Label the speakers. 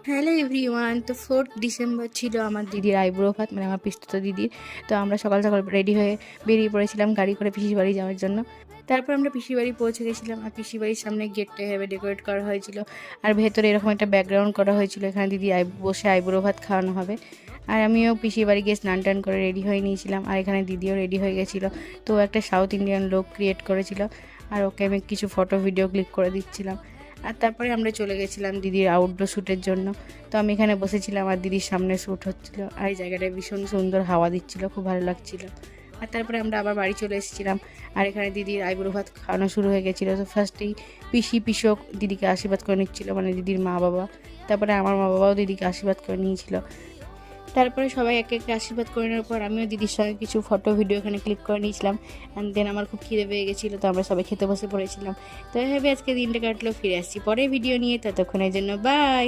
Speaker 1: Hello everyone. তো 4th December ছিল আমার দিদির আইব্রো ভাত, মানে আমার পিসতুতো দিদির। তো আমরা সকাল সকাল রেডি হয়ে বেরিয়ে পড়েছিলাম গাড়ি করে পিসির বাড়ি যাওয়ার জন্য। তারপর আমরা পিসির বাড়ি পৌঁছে গেছিলাম, আর পিসির বাড়ির সামনে গেটটা এভাবে ডেকোরেট করা হয়েছিল, আর ভেতরে এরকম একটা ব্যাকগ্রাউন্ড করা হয়েছিল, এখানে দিদি বসে আইব্রো ভাত খাওয়ানো হবে। আর আমিও পিসির বাড়ি গিয়ে স্নান টান করে রেডি হয়ে নিয়েছিলাম, আর এখানে দিদিও রেডি হয়ে গেছিলো। তো ও একটা সাউথ ইন্ডিয়ান লোক ক্রিয়েট করেছিল, আর ওকে আমি কিছু ফটো ভিডিও ক্লিক করে দিচ্ছিলাম। আর তারপরে আমরা চলে গেছিলাম দিদির আউটডোর শ্যুটের জন্য। তো আমি এখানে বসেছিলাম আর দিদির সামনে শ্যুট হচ্ছিল, আর এই জায়গাটায় ভীষণ সুন্দর হাওয়া দিচ্ছিল, খুব ভালো লাগছিল। আর তারপরে আমরা আবার বাড়ি চলে এসেছিলাম, আর এখানে দিদির আইবুড়ো ভাত খাওয়ানো শুরু হয়ে গেছিলো। তো ফার্স্টেই পিসক দিদিকে আশীর্বাদ করে নিচ্ছিল, মানে দিদির মা বাবা। তারপরে আমার মা বাবাও দিদিকে আশীর্বাদ করে নিয়েছিল। তারপরে সবাই একে একে আশীর্বাদ করে নেওয়ার পর আমিও দিদির সঙ্গে কিছু ফটো ভিডিও এখানে ক্লিক করে নিয়েছিলাম। অ্যান্ড দেন আমার খুব খিদে পেয়ে গেছিলো, তো আমরা সবাই খেতে বসে পড়েছিলাম। তো এইভাবে আজকে দিনটা কাটলো, ফিরে আসছি পরে ভিডিও নিয়ে, ততক্ষণের জন্য বাই।